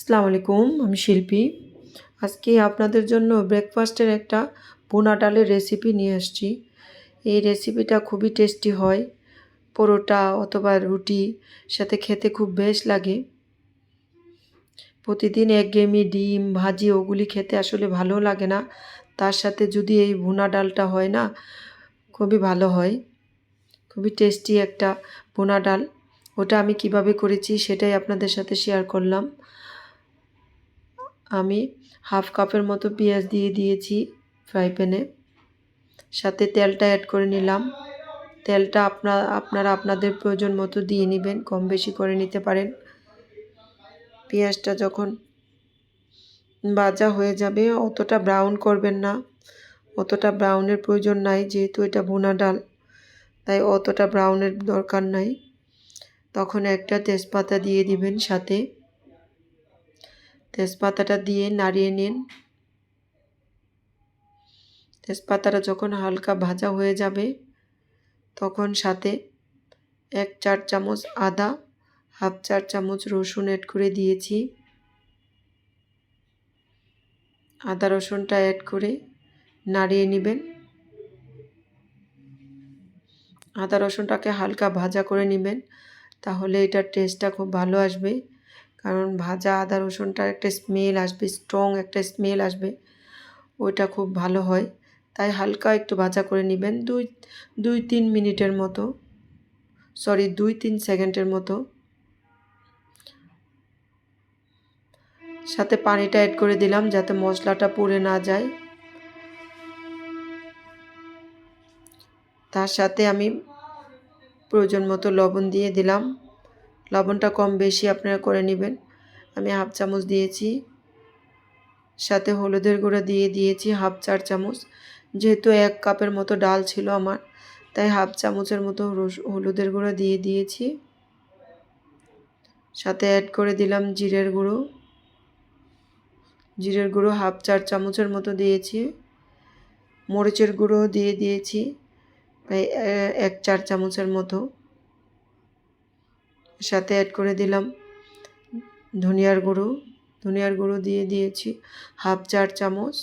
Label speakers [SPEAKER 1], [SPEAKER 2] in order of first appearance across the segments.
[SPEAKER 1] আসসালামু আলাইকুম, আমি শিল্পী। আজকে আপনাদের জন্য ব্রেকফাস্টের একটা ভুনা ডালের রেসিপি নিয়ে আসছি। এই রেসিপিটা খুবই টেস্টি হয়। পরোটা অথবা রুটি সাথে খেতে খুব বেশ লাগে। প্রতিদিন একঘেয়েমি ডিম ভাজি ওগুলি খেতে আসলে ভালো লাগে না। তার সাথে যদি এই ভুনা ডালটা হয় না, খুবই ভালো হয়। খুবই টেস্টি একটা ভুনা ডাল। ওটা আমি কিভাবে করেছি সেটাই আপনাদের সাথে শেয়ার করলাম। আমি হাফ কাপের মতো পেঁয়াজ দিয়ে দিয়েছি ফ্রাই প্যানে, সাথে তেলটা অ্যাড করে নিলাম। তেলটা আপনারা আপনাদের প্রয়োজন মতো দিয়ে নেবেন, কম বেশি করে নিতে পারেন। পেঁয়াজটা যখন ভাজা হয়ে যাবে, অতটা ব্রাউন করবেন না, অতটা ব্রাউনের প্রয়োজন নাই, যেহেতু এটা ভুনা ডাল তাই অতটা ব্রাউনের দরকার নাই। তখন একটা তেজপাতা দিয়ে দিবেন, সাথে তেজপাতাটা দিয়ে নাড়িয়ে নিন। তেজপাতাটা যখন হালকা ভাজা হয়ে যাবে, তখন সাথে 1 চা চামচ আদা, হাফ চা চামচ রসুন অ্যাড করে দিয়েছি। আদা রসুনটা অ্যাড করে নাড়িয়ে নেবেন। আদা রসুনটাকে হালকা ভাজা করে নেবেন, তাহলে এটার টেস্টটা খুব ভালো আসবে। কারণ ভাজা আদা রসুনটার একটা স্মেল আসবে, স্ট্রং একটা স্মেল আসবে, ওইটা খুব ভালো হয়। তাই হালকা একটু ভাজা করে নেবেন, 2-3 মিনিটের মতো, 2-3 সেকেন্ডের মতো। সাথে পানিটা অ্যাড করে দিলাম যাতে মশলাটা পুড়ে না যায়। তার সাথে আমি প্রয়োজন মতো লবণ দিয়ে দিলাম। লবণটা কম বেশি আপনারা করে নেবেন। আমি হাফ চামচ দিয়েছি। সাথে হলুদের গুঁড়া দিয়ে দিয়েছি হাফ চা চামচ। যেহেতু 1 কাপের মতো ডাল ছিল আমার, তাই হাফ চামচের মতো হলুদের গুঁড়া দিয়ে দিয়েছি। সাথে অ্যাড করে দিলাম জিরের গুঁড়ো। জিরের গুঁড়ো হাফ চা চামচের মতো দিয়েছি। মরিচের গুঁড়ো দিয়ে দিয়েছি প্রায় 1 চা চামচের মতো। সাথে অ্যাড করে দিলাম ধনিয়ার গুঁড়ো। ধনিয়ার গুঁড়ো দিয়ে দিয়েছি হাফ চা চামচ।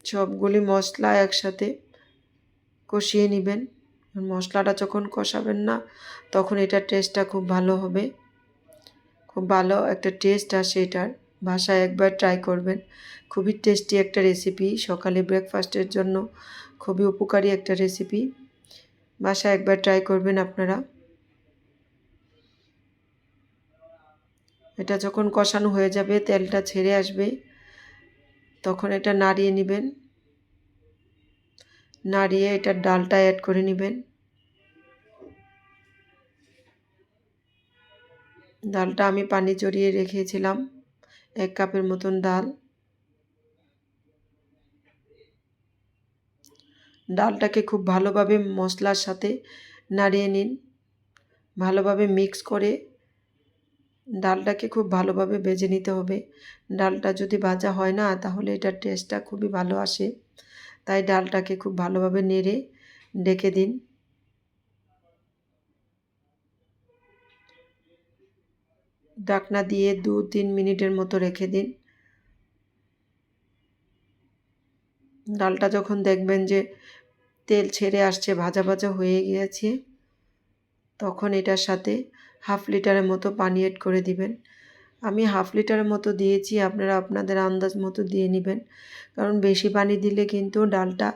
[SPEAKER 1] সবগুলি মশলা একসাথে কষিয়ে নেবেন। মশলাটা যখন কষাবেন না, তখন এটার টেস্টটা খুব ভালো হবে। খুব ভালো একটা টেস্ট আসে এটার। বাসায় একবার ট্রাই করবেন। খুবই টেস্টি একটা রেসিপি, সকালে ব্রেকফাস্টের জন্য খুবই উপকারী একটা রেসিপি। বাসায় একবার ট্রাই করবেন আপনারা। এটা যখন কষানো হয়ে যাবে, তেলটা ছেড়ে আসবে, তখন এটা নাড়িয়ে নেবেন। নাড়িয়ে এটার ডালটা অ্যাড করে নেবেন। ডালটা আমি পানি ঝরিয়ে রেখেছিলাম, 1 কাপের মতন ডাল। ডালটাকে খুব ভালোভাবে মশলার সাথে নাড়িয়ে নিন। ভালোভাবে মিক্স করে ডালটাকে খুব ভালোভাবে ভেজে নিতে হবে। ডালটা যদি ভাজা হয় না, তাহলে এটার টেস্টটা খুবই ভালো আসে। তাই ডালটাকে খুব ভালোভাবে নেড়ে ঢেকে দিন। ঢাকনা দিয়ে 2-3 মিনিটের মতো রেখে দিন। ডালটা যখন দেখবেন যে তেল ছেড়ে আসছে, ভাজা ভাজা হয়ে গিয়েছে, তখন এটার সাথে হাফ লিটারের মতো পানি অ্যাড করে দিবেন। আমি হাফ লিটারের মতো দিয়েছি, আপনারা আপনাদের আন্দাজ মতো দিয়ে নেবেন। কারণ বেশি পানি দিলে কিন্তু ডালটা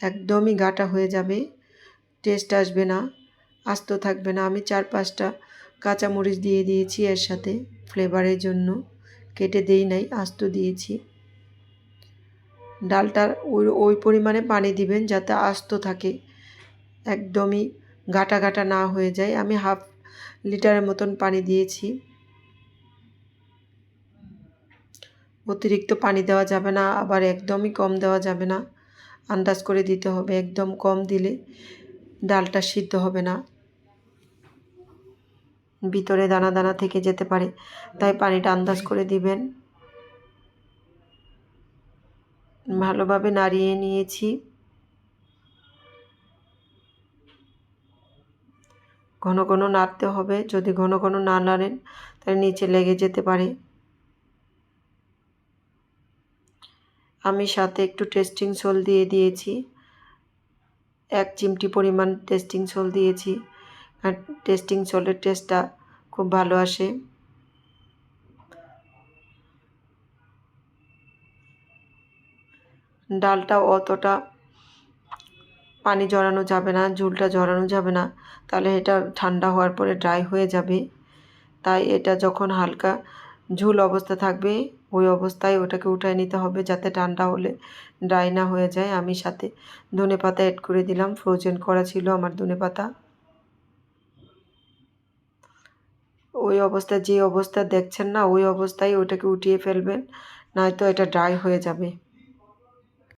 [SPEAKER 1] একদমই গাঢ় হয়ে যাবে, টেস্ট আসবে না, আস্ত থাকবে না। আমি 4-5টা কাঁচামরিচ দিয়ে দিয়েছি এর সাথে ফ্লেভারের জন্য, কেটে দেই নাই, আস্ত দিয়েছি। ডালটার ওই পরিমাণে পানি দিবেন যাতে আস্ত থাকে, একদমই গাটা গাটা না হয়ে যায়। আমি হাফ লিটারের মতন পানি দিয়েছি। অতিরিক্ত পানি দেওয়া যাবে না, আবার একদমই কম দেওয়া যাবে না, আন্দাজ করে দিতে হবে। একদম কম দিলে ডালটা সিদ্ধ হবে না, ভিতরে দানা দানা থেকে যেতে পারে, তাই পানিটা আন্দাজ করে দিবেন। ভালোভাবে নাড়িয়ে নিয়েছি। ঘন ঘন নাড়তে হবে, যদি ঘন ঘন না নাড়েন তাহলে নিচে লেগে যেতে পারে। আমি সাথে একটু টেস্টিং সল্ট দিয়ে দিয়েছি, 1 চিমটি পরিমাণ টেস্টিং সল্ট দিয়েছি, আর টেস্টিং সল্টের টেস্টটা খুব ভালো আসে। ডালটা অতটা পানি ঝরানো যাবে না, ঝোলটা ঝরানো যাবে না, তাহলে এটা ঠান্ডা হওয়ার পরে ড্রাই হয়ে যাবে। তাই এটা যখন হালকা ঝোল অবস্থা থাকবে ওই অবস্থায় ওটাকে উঠায় নিতে হবে, যাতে ঠান্ডা হলে ড্রাই না হয়ে যায়। আমি সাথে ধনেপাতা অ্যাড করে দিলাম, ফ্রোজেন করা ছিল আমার ধনেপাতা। ওই অবস্থায়, যে অবস্থা দেখছেন না ওই অবস্থায় ওটাকে উঠিয়ে ফেলবেন, নয়তো এটা ড্রাই হয়ে যাবে।